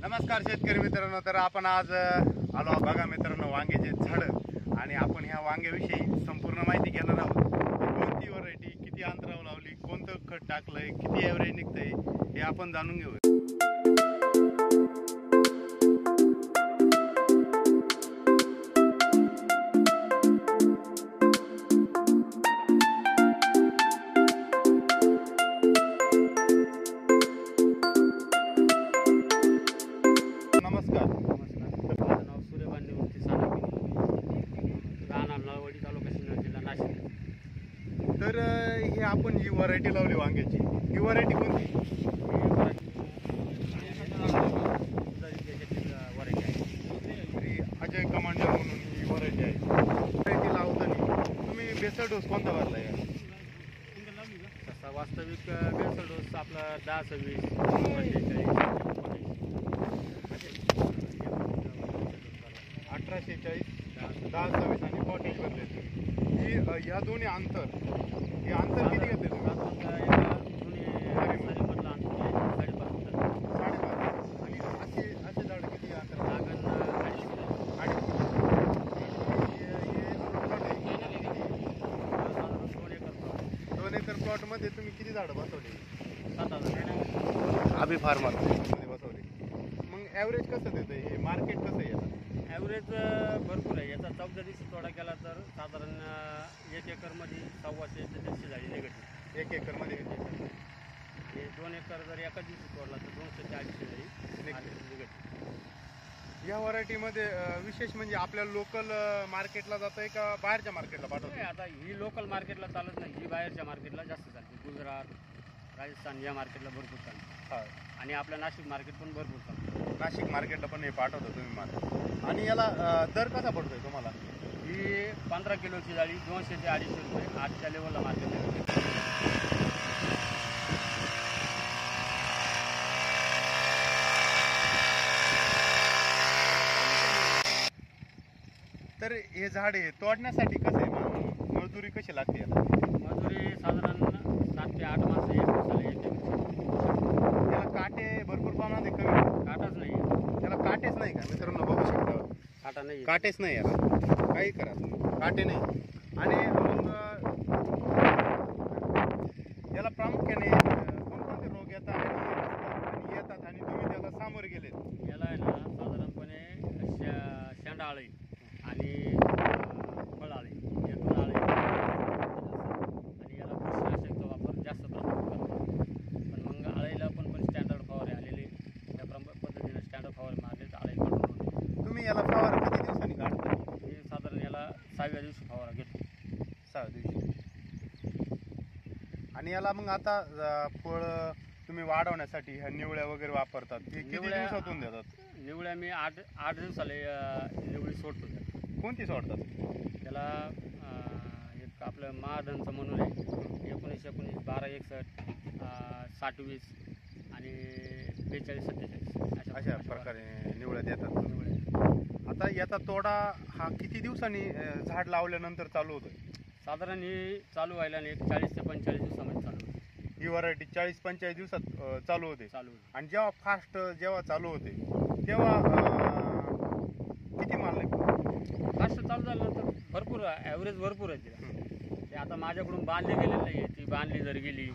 नमस्कार शेतकरी मित्रांनो, तर आपण आज आलो बघा मित्रांनो वांग्याचे झाड आणि आपण ह्या वांग्याविषयी संपूर्ण माहिती घेणार आहोत. कोणती व्हरायटी, किती अंतरावर लावली, कोणतं खत टाकलंय, किती ॲव्हरेज निघतंय हे आपण जाणून घेऊ. नमस्कार. माझं नाव सूर्यवान निवृत्ती सानप, राहणार नळवडी, तालुका सिन्नर, जिल्हा नाशिक. तर हे आपण जी व्हरायटी लावली वांग्याची, ही व्हरायटी कोणती? व्हरायटी आहे. श्री अजय कमांडर म्हणून ही व्हरायटी आहे. व्हरायटी लावताना तुम्ही बेसल डोस कोणता भरला आहे? तसा वास्तविक बेसल डोस आपला 10-26 18-46 10-26 आणि 40 भरले. ही ह्या दोन्ही अंतर, हे अंतर किती घेतले तुम्ही? 5.5. आणि असे झाड किती अंतर? 2 एकर प्लॉट मध्ये तुम्ही किती झाडं बसवली? 7,000. अभि फार्मर मध्ये बसवली. मग ॲव्हरेज कसं देतं हे, मार्केट कसं आहे याचं? ॲव्हरेज भरपूर आहे. याचा 14 दिवशी तोडा केला तर साधारण 1 एकरमध्ये 125 ते 150 झाली निगेटिव्ह. 1 एकरमध्ये हे 2 एकर जर एका दिवशी तोडला तर 200 ते 250 झाली निगेटिव्ह. या व्हरायटीमध्ये विशेष म्हणजे आपल्या लोकल मार्केटला जात आहे का बाहेरच्या मार्केटला पाठवतो? आता ही लोकल मार्केटला चालत नाही, ही बाहेरच्या मार्केटला जास्त चालते. गुजरात, राजस्थान या मार्केटला भरपूर चालते. हा. आणि आपल्या नाशिक मार्केट पण भरपूर चालतं. नाशिक मार्केटला पण हे पाठवतो तुम्ही माल. आणि याला दर कसा पडतोय तुम्हाला? ही 15 किलोची जाळी 200 ते 250 रुपये आजच्या लेवलला मार्केट आहे. तर हे झाड आहे तोडण्यासाठी कसं आहे, मजदुरी कशी लागते याला? मजुरी साधारण 7 ते 8 माणसं एक दिवसाला येते. त्याला काटे भरपूर प्रमाणात आहे, कमी काटाच नाही, त्याला काटेच नाही का मित्रांनो? बघू शकता, काटा नाही. काटेच नाही याला, काही करा तुम्ही, काटे नाही. आणि मग याला प्रामुख्याने कोणकोणते रोग येतात आणि येतात आणि तुम्ही त्याला सामोरे गेलेत? याला आहे ना साधारणपणे शेंडाळी आणि फळाळी या 2 आळी आणि याला बुरशीनाशकचा वापर जास्त प्रमाणात करतो. पण मग आळीला पण स्टँडर्ड फवारे आलेले, त्या पद्धतीने स्टँडर्ड फवारे मारले तर आळी कंट्रोल होते. तुम्ही याला फवारा किती दिवसांनी काढता? मी साधारण याला 6व्या दिवशी फवारा घेतो. 6 दिवशी. आणि याला मग आता फळ तुम्ही वाढवण्यासाठी ह्या निवळ्या वगैरे वापरतात, हे किती दिवसातून देतात? निवळ्या मी 8 दिवसाला निवळी सोडतो. कोणती सोडतात? त्याला एक आपलं महाधनचं म्हणून आहे, 19-19 12-61 60-20 आणि 42-47 अशा प्रकारे निवळ्या देतात. आता याचा तोडा हा किती दिवसांनी झाड लावल्यानंतर चालू होतं? साधारण ही चालू व्हायला नाही 40 ते 45 दिवसामध्ये चालू होते. ही व्हरायटी 40-45 दिवसात चालू होते. आणि जेव्हा फास्ट चालू होते तेव्हा किती माल निघतो? फास्ट चालू झाल्यानंतर भरपूर ॲव्हरेज भरपूर आहे तिला. ते आता माझ्याकडून बांधली गेलेली नाही आहे, ती बांधली जर गेली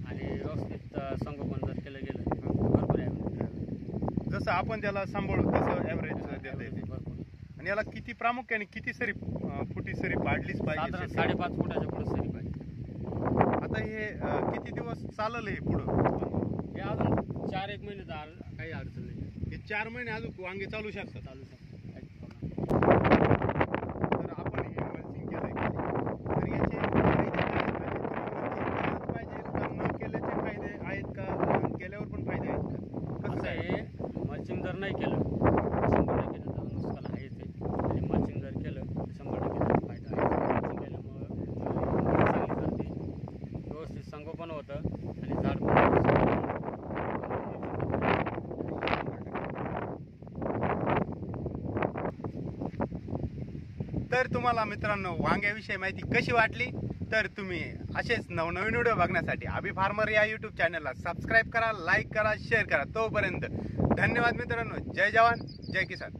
आणि व्यवस्थित संगोपन जर केलं गेलं भरपूर ॲव्हरेज. जसं आपण त्याला सांभाळू तसं ॲव्हरेज देता येते. भरपूर. आणि याला किती प्रामुख्याने किती सरी फुटी सरी पाडलीच पाहिजे? साधारण 5.5 फुटाच्या पुढे सरी पाहिजे. आता हे किती दिवस चाललं हे पुढं? हे अजून 4-1 महिने काही अडचण नाही. हे 4 महिने अजून वांगे चालू शकतात. चालू शकतो. तर आपण हे मल्चिंग केलंय, तर याचे फायदे काय आहेत? म्हणजे तुम्ही मल्चिंग केलंच पाहिजे का न केल्याचे फायदे आहेत का, केल्यावर पण फायदे आहेत का? कसं असं आहे? आहे, मल्चिंग जर नाही केलं 100% त्याचं नुकसान आहेच आहे. आणि मल्चिंग जर केलं तर 100% त्याचा फायदा आहे. मल्चिंग केल्यामुळं चांगली करते, व्यवस्थित संगोपन होतं आणि झाड पण तर तुम्हाला मित्रांनो वांग्याविषयी माहिती कशी वाटली तर तुम्ही असेच नवनवीन व्हिडिओ बघण्यासाठी अभि फार्मर या यूट्यूब चॅनलला सबस्क्राईब करा, लाईक करा, शेअर करा. तोपर्यंत धन्यवाद मित्रांनो. जय जवान, जय किसान.